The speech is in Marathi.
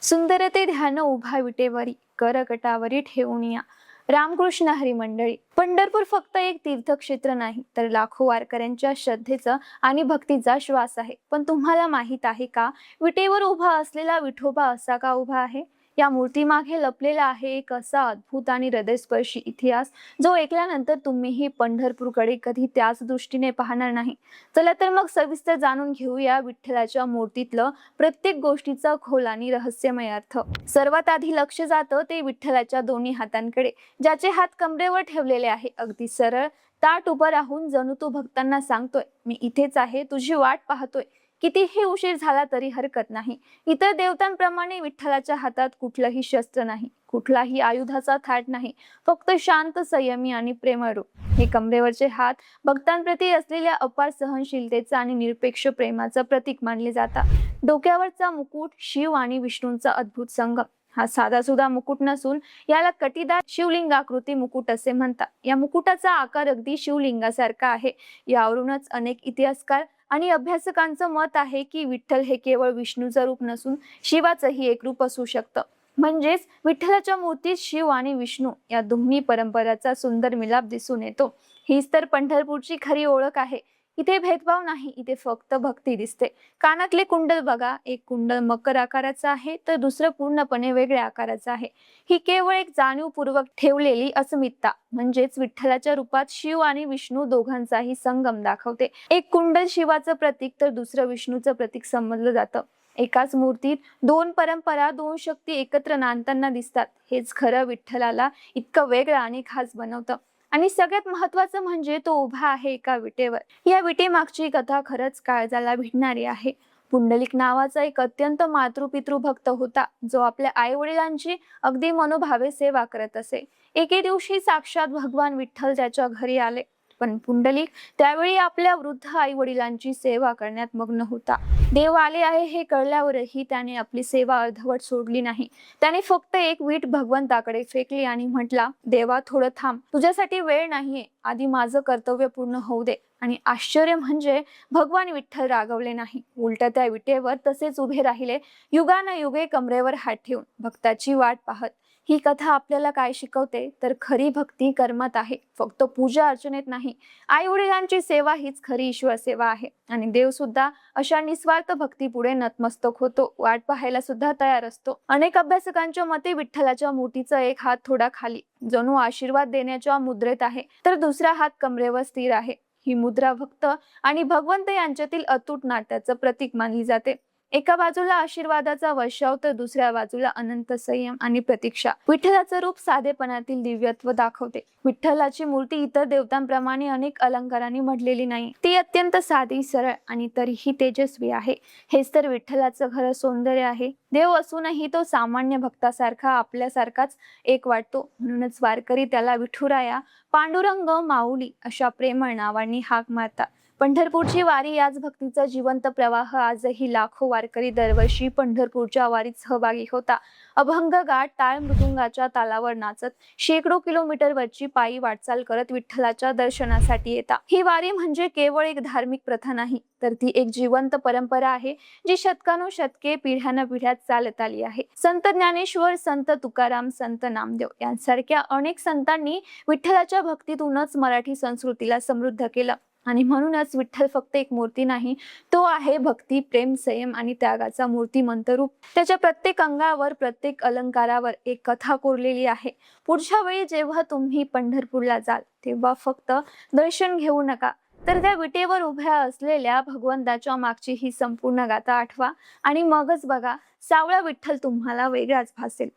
सुंदर ते ध्यान उभा विटेवरी करकटावरी ठेवून या. रामकृष्ण हरी मंडळी. पंढरपूर फक्त एक तीर्थक्षेत्र नाही तर लाखो वारकऱ्यांच्या श्रद्धेचं आणि भक्तीचा श्वास आहे. पण तुम्हाला माहित आहे का, विटेवर उभा असलेला विठोबा असा का उभा आहे? या मूर्तीमागे लपलेला आहे एक असा अद्भुत आणि हृदयस्पर्शी इतिहास जो ऐकल्यानंतर तुम्हीही पंढरपूरकडे कधी त्याच दृष्टीने पाहणार नाही. चला तर मग सविस्तर जाणून घेऊया विठ्ठलाच्या मूर्तीतलं प्रत्येक गोष्टीचा खोल आणि रहस्यमय अर्थ. सर्वात आधी लक्ष जातं ते विठ्ठलाच्या दोन्ही हातांकडे, ज्याचे हात कमरेवर ठेवलेले आहे. अगदी सरळ ताठ उभं राहून जणू तो भक्तांना सांगतोय, मी इथेच आहे, तुझी वाट पाहतोय. कितीही उशीर झाला तरी हरकत नाही. इतर देवतांप्रमाणे विठ्ठलाच्या हातात कुठलंही शस्त्र नाही, कुठलाही आयुधाचा थाट नाही, फक्त शांत, संयमी आणि प्रेमळ रूप. हे कमरेवरचे हात भक्तांप्रती असलेल्या अपार सहनशीलतेचा आणि निरपेक्ष प्रेमाचं प्रतीक मानले जातात. डोक्यावरचा मुकुट शिव आणि विष्णूंचा अद्भुत संगम. हा साधा सुद्धा मुकुट नसून याला कटीदार शिवलिंगाकृती मुकुट असे म्हणतात. या मुकुटाचा आकार अगदी शिवलिंगासारखा आहे. यावरूनच अनेक इतिहासकार आणि अभ्यासकांचं मत आहे की विठ्ठल हे केवळ विष्णूचं रूप नसून शिवाचंही एक रूप असू शकतं. म्हणजेच विठ्ठलाच्या मूर्तीत शिव आणि विष्णू या दोन्ही परंपराचा सुंदर मिलाप दिसून येतो. हीच तर पंढरपूरची खरी ओळख आहे. इथे भेदभाव नाही, इथे फक्त भक्ती दिसते. कानातले कुंडल बघा, एक कुंडल मकर आकाराचं आहे तर दुसरं पूर्णपणे वेगळ्या आकाराचं आहे. ही केवळ एक जाणीवपूर्वक ठेवलेली अस्मिता म्हणजेच विठ्ठलाच्या रूपात शिव आणि विष्णू दोघांचाही संगम दाखवते. एक कुंडल शिवाचं प्रतीक तर दुसरं विष्णूचं प्रतीक समजलं जातं. एकाच मूर्तीत दोन परंपरा, दोन शक्ती एकत्र नांदताना दिसतात. हेच खरं विठ्ठलाला इतकं वेगळं आणि खास बनवतं. आणि सगळ्यात महत्वाचं म्हणजे तो उभा आहे एका विटेवर. या विटेमागची कथा खरंच काळजाला भिडणारी आहे. पुंडलिक नावाचा एक अत्यंत मातृपितृ भक्त होता, जो आपल्या आई वडिलांची अगदी मनोभावे सेवा करत असे. एके दिवशी साक्षात भगवान विठ्ठल त्याच्या घरी आले. पण पुंडलिक त्यावेळी आपल्या वृद्ध आई वडिलांची सेवा करण्यात मग्न होता. देव आले आहे हे कळल्यावरही त्याने आपली सेवा अर्धवट सोडली नाही. त्याने फक्त एक वीट भगवंताकडे फेकली आणि म्हटला, देवा थोडं थांब, तुझ्यासाठी वेळ नाहीये, आधी माझं कर्तव्य पूर्ण होऊ दे. आणि आश्चर्य म्हणजे भगवान विठ्ठल रागवले नाही, उलट त्या विटेवर तसेच उभे राहिले, युगानयुगे कमरेवर हात ठेवून भक्ताची वाट पाहत. ही कथा आपल्याला काय शिकवते तर खरी भक्ती कर्मात आहे, फक्त पूजा अर्चनेत नाही. आई वडिलांची सेवा हीच खरी ईश्वर सेवा आहे. आणि देव सुद्धा अशा निस्वार्थ भक्ती पुढे नतमस्तक होतो, वाट पाहायला सुद्धा तयार असतो. अनेक अभ्यासकांच्या मते विठ्ठलाच्या मूर्तीचा एक हात थोडा खाली, जणू आशीर्वाद देण्याच्या मुद्रेत आहे, तर दुसरा हात कमरेवर स्थिर आहे. ही मुद्रा भक्त आणि भगवंत यांच्यातील अतूट नात्याचं प्रतीक मानली जाते. एका बाजूला आशीर्वादाचा वर्षाव तर दुसऱ्या बाजूला अनंत संयम आणि प्रतीक्षा. विठ्ठलाचं रूप साधेपणातील दिव्यत्व दाखवते. विठ्ठलाची मूर्ती इतर देवतांप्रमाणे अनेक अलंकारांनी मढलेली नाही. ती अत्यंत साधी, सरळ आणि तरीही तेजस्वी आहे. हेच तर विठ्ठलाचं खरं सौंदर्य आहे. देव असूनही तो सामान्य भक्तासारखा, आपल्यासारखाच एक वाटतो. म्हणूनच वारकरी त्याला विठुराया, पांडुरंग, माऊली अशा प्रेमळ नावांनी हाक मारतात. पंढरपूरची वारी याच भक्तीचा जिवंत प्रवाह. आजही लाखो वारकरी दरवर्षी पंढरपूरच्या वारीत सहभागी होता. अभंग गात, टाळ मृदुंगाच्या तालावर नाचत शेकडो किलोमीटरवरची पायी वाटचाल करत विठ्ठलाच्या दर्शनासाठी येतात. ही वारी म्हणजे केवळ एक धार्मिक प्रथा नाही, तर ती एक जिवंत परंपरा आहे, जी शतकानुशतके, पिढ्यानपिढ्या चालत आली आहे. संत ज्ञानेश्वर, संत तुकाराम, संत नामदेव यांसारख्या अनेक संतांनी विठ्ठलाच्या भक्तीतूनच मराठी संस्कृतीला समृद्ध केलं. आणि म्हणूनच विठ्ठल फक्त एक मूर्ती नाही, तो आहे भक्ती, प्रेम, संयम आणि त्यागाचा मूर्तिमंत रूप. त्याच्या प्रत्येक अंगावर, प्रत्येक अलंकारावर एक कथा कोरलेली आहे. पुढच्या वेळी जेव्हा तुम्ही पंढरपूरला जाल तेव्हा फक्त दर्शन घेऊ नका, तर त्या विटेवर उभ्या असलेल्या भगवंताच्या मागची ही संपूर्ण गाथा आठवा आणि मगच बघा, सावळा विठ्ठल तुम्हाला वेगळाच भासेल.